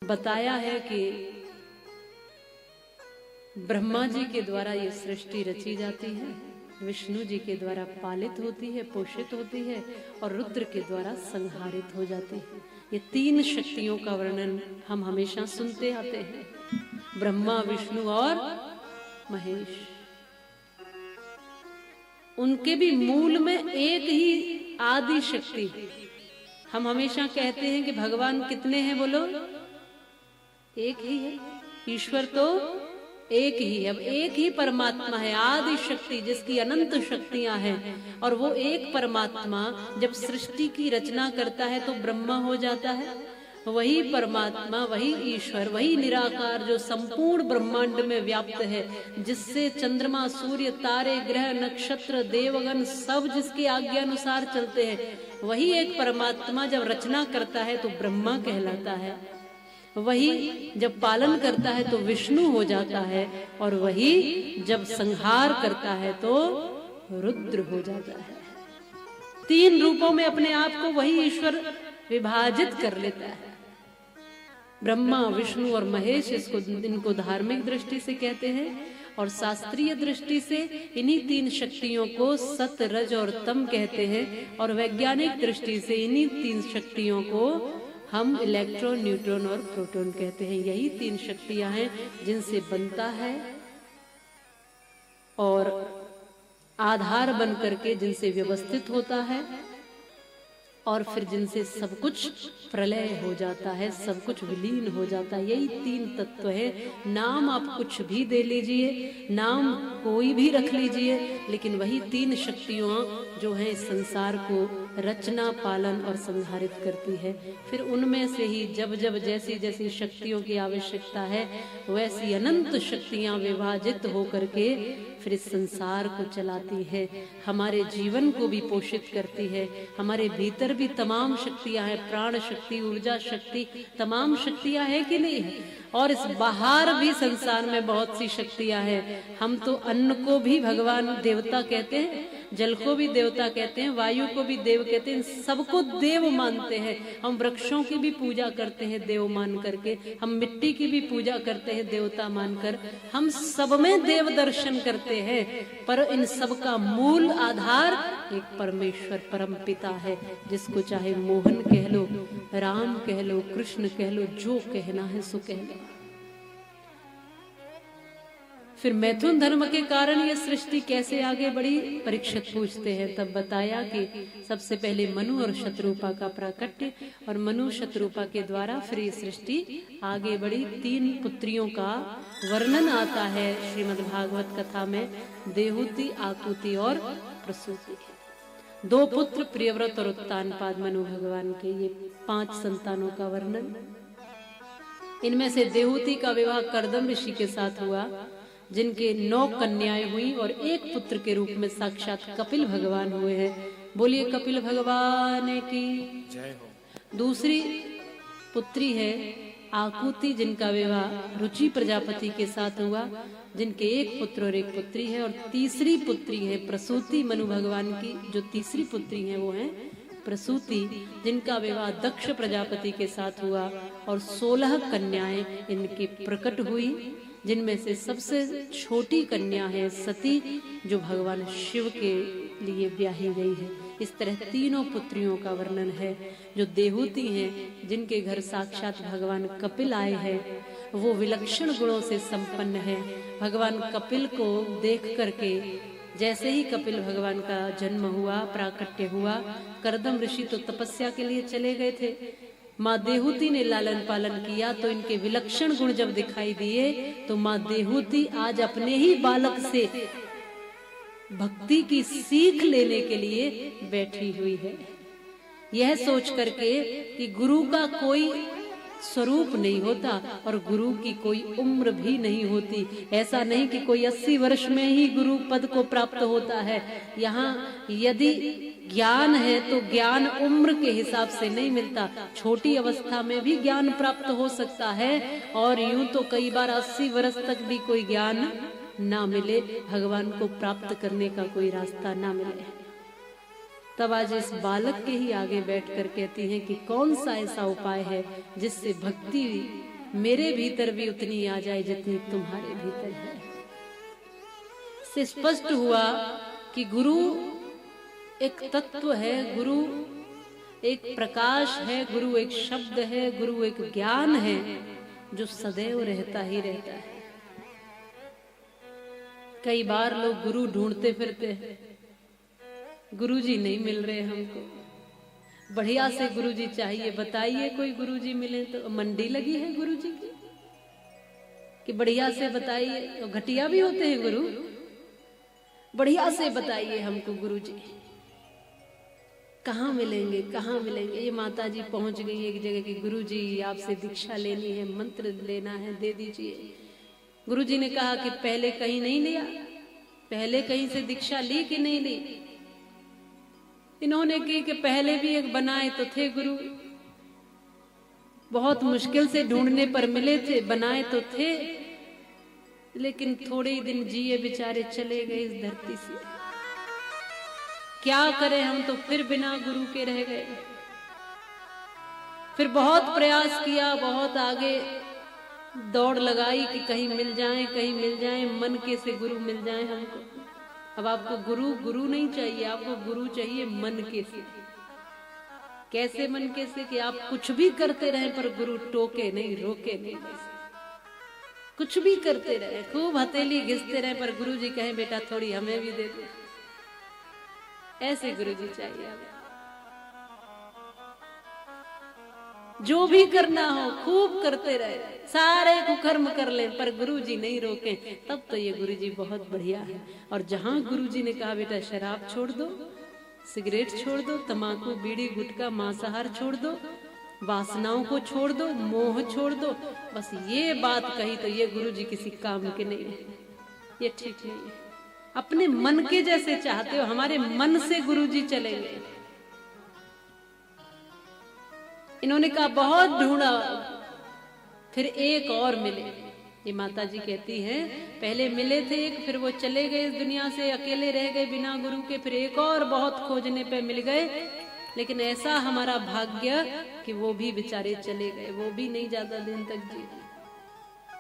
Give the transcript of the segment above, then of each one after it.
बताया है कि ब्रह्मा जी के द्वारा ये सृष्टि रची जाती है, विष्णु जी के द्वारा पालित होती है, पोषित होती है और रुद्र के द्वारा संहारित हो जाती है। ये तीन शक्तियों का वर्णन हम हमेशा सुनते आते हैं, ब्रह्मा, विष्णु और महेश। उनके भी मूल में एक ही आदि शक्ति। हम हमेशा कहते हैं कि भगवान कितने हैं, बोलो? एक ही है। ईश्वर तो एक ही है। अब एक ही परमात्मा है, आदि शक्ति जिसकी अनंत शक्तियां हैं। और वो एक परमात्मा जब सृष्टि की रचना करता है तो ब्रह्मा हो जाता है। वही परमात्मा, वही ईश्वर, वही निराकार जो संपूर्ण ब्रह्मांड में व्याप्त है, जिससे चंद्रमा, सूर्य, तारे, ग्रह, नक्षत्र, देवगण सब जिसकी आज्ञा अनुसार चलते हैं, वही एक परमात्मा जब रचना करता है तो ब्रह्मा कहलाता है। वही जब पालन करता है तो विष्णु हो जाता है और वही जब संहार करता है तो रुद्र हो जाता है। तीन रूपों में अपने आप को वही ईश्वर विभाजित कर लेता है। ब्रह्मा, विष्णु और महेश, इनको धार्मिक दृष्टि से कहते हैं और शास्त्रीय दृष्टि से इन्हीं तीन शक्तियों को सत, रज और तम कहते हैं। और वैज्ञानिक दृष्टि से इन्हीं तीन शक्तियों को हम इलेक्ट्रॉन, न्यूट्रॉन और प्रोटॉन कहते हैं। यही तीन शक्तियां हैं जिनसे बनता है और आधार बन करके जिनसे व्यवस्थित होता है और फिर जिनसे सब कुछ प्रलय हो जाता है, सब कुछ विलीन हो जाता है। यही तीन तत्व है। नाम आप कुछ भी दे लीजिए, नाम कोई भी रख लीजिए, लेकिन वही तीन शक्तियां जो है इस संसार को रचना, पालन और संहारित करती है। फिर उनमें से ही जब जब जैसी जैसी शक्तियों की आवश्यकता है वैसी अनंत शक्तियां विभाजित होकर के फिर इस संसार को चलाती है, हमारे जीवन को भी पोषित करती है। हमारे भीतर भी तमाम शक्तियां हैं, प्राण शक्ति, ऊर्जा शक्ति, तमाम शक्तियां है कि नहीं है? और इस बाहर भी संसार में बहुत सी शक्तियां हैं। हम तो अन्न को भी भगवान देवता कहते हैं, जल को भी देवता कहते हैं, वायु को भी देव कहते हैं, सबको देव मानते हैं। हम वृक्षों की भी पूजा करते हैं देव मान करके, हम मिट्टी की भी पूजा करते हैं देवता मानकर, हम सब में देव दर्शन करते हैं। पर इन सब का मूल आधार एक परमेश्वर परम पिता है, जिसको चाहे मोहन कह लो, राम कह लो, कृष्ण कह लो, जो कहना है सो कह लो। फिर मैथुन धर्म के कारण ये सृष्टि कैसे आगे बढ़ी, परीक्षित पूछते हैं। तब बताया कि सबसे पहले मनु और शत्रुपा का प्राकट्य और मनु शत्रुपा के द्वारा फिर ये सृष्टि आगे बढ़ी। तीन पुत्रियों का वर्णन आता है श्रीमद् भागवत कथा में, देहूति, आकुति और प्रसूति। दो पुत्र प्रियव्रत और उत्तानपाद मनु भगवान के, ये 5 संतानों का वर्णन। इनमें से देहूति का विवाह कर्दम ऋषि के साथ हुआ, जिनके 9 कन्याएं हुई और एक पुत्र के रूप में साक्षात कपिल भगवान हुए हैं। बोलिए कपिल भगवान की जय हो। दूसरी पुत्री है आकुति, जिनका विवाह रुचि प्रजापति के साथ हुआ, जिनके एक पुत्र और एक पुत्री है। और तीसरी पुत्री है प्रसूति, मनु भगवान की जो तीसरी पुत्री है वो है प्रसूति, जिनका विवाह दक्ष प्रजापति के साथ हुआ और 16 कन्याएं इनकी प्रकट हुई, जिनमें से सबसे छोटी कन्या है सती, जो भगवान शिव के लिए ब्याही गई है। इस तरह तीनों पुत्रियों का वर्णन है। जो देहूति हैं, जिनके घर साक्षात भगवान कपिल आए हैं, वो विलक्षण गुणों से संपन्न है। भगवान कपिल को देख करके जैसे ही कपिल भगवान का जन्म हुआ, प्राकट्य हुआ, कर्दम ऋषि तो तपस्या के लिए चले गए थे, माँ देहूति ने लालन पालन किया, तो इनके विलक्षण गुण जब दिखाई दिए तो माँ देहूति आज अपने ही बालक से भक्ति की सीख लेने के लिए बैठी हुई है, यह सोच करके कि गुरु का कोई स्वरूप नहीं होता और गुरु की कोई उम्र भी नहीं होती। ऐसा नहीं कि कोई 80 वर्ष में ही गुरु पद को प्राप्त होता है। यहाँ यदि ज्ञान है तो ज्ञान उम्र के हिसाब से नहीं मिलता, छोटी अवस्था में भी ज्ञान प्राप्त हो सकता है और यूं तो कई बार 80 वर्ष तक भी कोई ज्ञान ना मिले, भगवान को प्राप्त करने का कोई रास्ता ना मिले। तब आज इस बालक के ही आगे बैठकर कहती हैं कि कौन सा ऐसा उपाय है जिससे भक्ति मेरे भीतर भी उतनी आ जाए जितनी तुम्हारे भीतर है। से स्पष्ट हुआ कि गुरु एक तत्व है, गुरु एक प्रकाश है, गुरु एक शब्द है, गुरु एक ज्ञान है जो सदैव रहता ही रहता है। कई बार लोग गुरु ढूंढते फिरते हैं, गुरुजी नहीं मिल रहे हमको, बढ़िया से गुरुजी चाहिए, बताइए कोई गुरुजी मिले तो। मंडी लगी है गुरुजी की कि बढ़िया से बताइए, तो घटिया भी होते हैं गुरु, बढ़िया से बताइए हमको गुरुजी कहाँ मिलेंगे, कहाँ मिलेंगे। ये माता जी पहुंच गई एक जगह की, गुरुजी आपसे दीक्षा लेनी है, मंत्र लेना है, दे दीजिए। गुरुजी ने कहा कि पहले कहीं नहीं लिया, पहले कहीं से दीक्षा ली कि नहीं ली। इन्होंने की कि पहले भी एक बनाए तो थे गुरु, बहुत मुश्किल से ढूंढने पर मिले थे, बनाए तो थे, लेकिन थोड़े ही दिन जिए बेचारे, चले गए इस धरती से। क्या करें हम तो फिर बिना गुरु के रह गए। फिर बहुत प्रयास किया, बहुत आगे दौड़ लगाई कि कहीं मिल जाए, कहीं मिल जाए, मन के से गुरु मिल जाए हमको। अब आपको गुरु नहीं चाहिए, आपको गुरु चाहिए मन के से। कैसे मन के से कि आप कुछ भी करते रहे पर गुरु टोके नहीं, रोके नहीं, कुछ भी करते रहे, खूब हथेली घिसते रहे पर गुरुजी कहें बेटा थोड़ी हमें भी दे दो। ऐसे गुरुजी चाहिए। जो भी करना हो खूब करते रहे, सारे कुकर्म कर ले पर गुरुजी नहीं रोके, तब तो ये गुरुजी बहुत बढ़िया है। और जहां गुरुजी ने कहा बेटा शराब छोड़ दो, सिगरेट छोड़ दो, तंबाकू बीड़ी गुटखा मांसाहार छोड़ दो, वासनाओं को छोड़ दो, मोह छोड़ दो, बस ये बात कही तो ये गुरुजी किसी काम के नहीं है, ये ठीक नहीं है। अपने मन के जैसे चाहते हो, हमारे मन से गुरुजी चलेंगे। इन्होंने कहा बहुत ढूंढा, फिर एक और मिले। ये माता जी कहती हैं पहले मिले थे एक, फिर वो चले गए इस दुनिया से, अकेले रह गए बिना गुरु के, फिर एक और बहुत खोजने पे मिल गए, लेकिन ऐसा हमारा भाग्य कि वो भी बेचारे चले गए, वो भी नहीं ज्यादा दिन तक जी।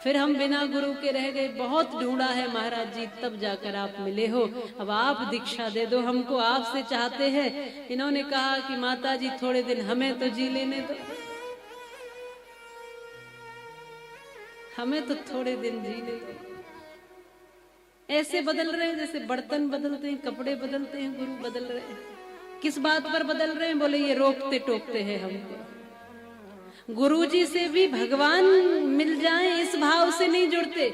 फिर हम बिना गुरु के रह गए, बहुत ढूंढा है महाराज जी, तब जाकर आप मिले हो, अब आप दीक्षा दे दो हमको, आपसे चाहते हैं। इन्होंने कहा कि माता जी थोड़े दिन हमें तो जी लेने दो, हमें तो थोड़े दिन जीने दो। ऐसे बदल रहे हैं जैसे बर्तन बदलते हैं, कपड़े बदलते हैं, गुरु बदल रहे हैं। किस बात पर बदल रहे हैं? बोले ये रोकते टोकते हैं हमको। गुरुजी से भी भगवान मिल जाए इस भाव से नहीं जुड़ते,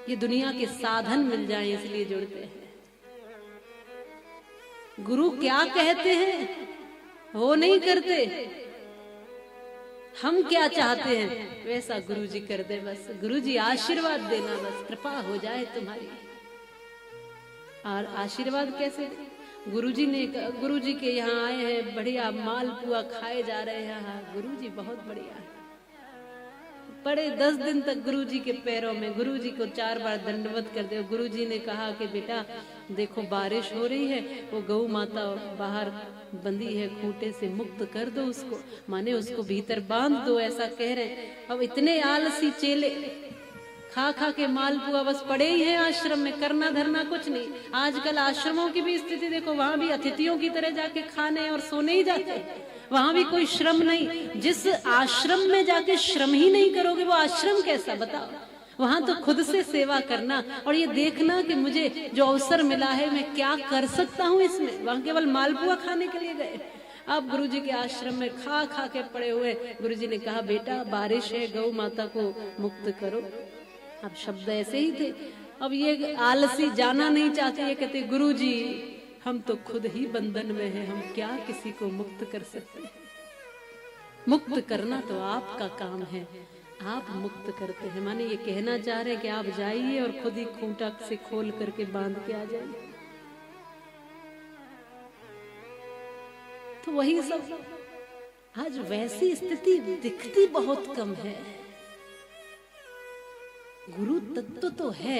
ये दुनिया के साधन मिल जाए इसलिए जुड़ते हैं। गुरु क्या कहते हैं वो नहीं करते, हम क्या चाहते हैं वैसा गुरुजी कर दे बस। गुरुजी आशीर्वाद देना बस, कृपा हो जाए तुम्हारी। और आशीर्वाद कैसे? गुरुजी ने, गुरुजी के यहाँ आए हैं, बढ़िया मालपुआ खाए जा रहे हैं, हाँ गुरुजी बहुत बढ़िया है। पड़े 10 दिन तक गुरुजी के पैरों में, गुरुजी को 4 बार दंडवत कर दे। गुरुजी ने कहा कि बेटा देखो बारिश हो रही है, वो गौ माता बाहर बंधी है, खूंटे से मुक्त कर दो उसको, माने उसको भीतर बांध दो, ऐसा कह रहे। अब इतने आलसी चेले खा खा के मालपुआ बस पड़े ही हैं आश्रम में, करना धरना कुछ नहीं। आजकल आश्रमों की भी स्थिति देखो, वहां भी अतिथियों की तरह जाके खाने और सोने ही जाते हैं, वहां भी कोई श्रम नहीं। जिस आश्रम में जाके श्रम ही नहीं करोगे वो आश्रम कैसा बताओ। वहां तो खुद से सेवा करना और ये देखना कि मुझे जो अवसर मिला है मैं क्या कर सकता हूँ इसमें। वहां केवल मालपुआ खाने के लिए गए। अब गुरुजी के आश्रम में खा खा के पड़े हुए, गुरुजी ने कहा बेटा बारिश है, गौ माता को मुक्त करो। अब शब्द ऐसे ही थे। अब ये आलसी जाना नहीं चाहते, ये कहते गुरुजी हम तो खुद ही बंधन में हैं, हम क्या किसी को मुक्त कर सकते हैं। मुक्त करना तो आपका काम है, आप मुक्त करते हैं। माने ये कहना चाह रहे कि आप जाइए और खुद ही खूंटा से खोल करके बांध के आ जाइए। तो वही सब आज वैसी स्थिति दिखती बहुत कम है। गुरु तत्व तो है,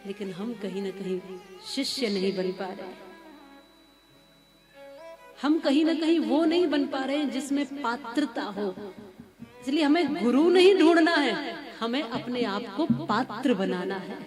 लेकिन हम कहीं ना कहीं शिष्य नहीं बन पा रहे, हम कहीं ना कहीं वो नहीं बन पा रहे हैं जिसमें पात्रता हो। इसलिए हमें गुरु नहीं ढूंढना है, हमें अपने आप को पात्र बनाना है।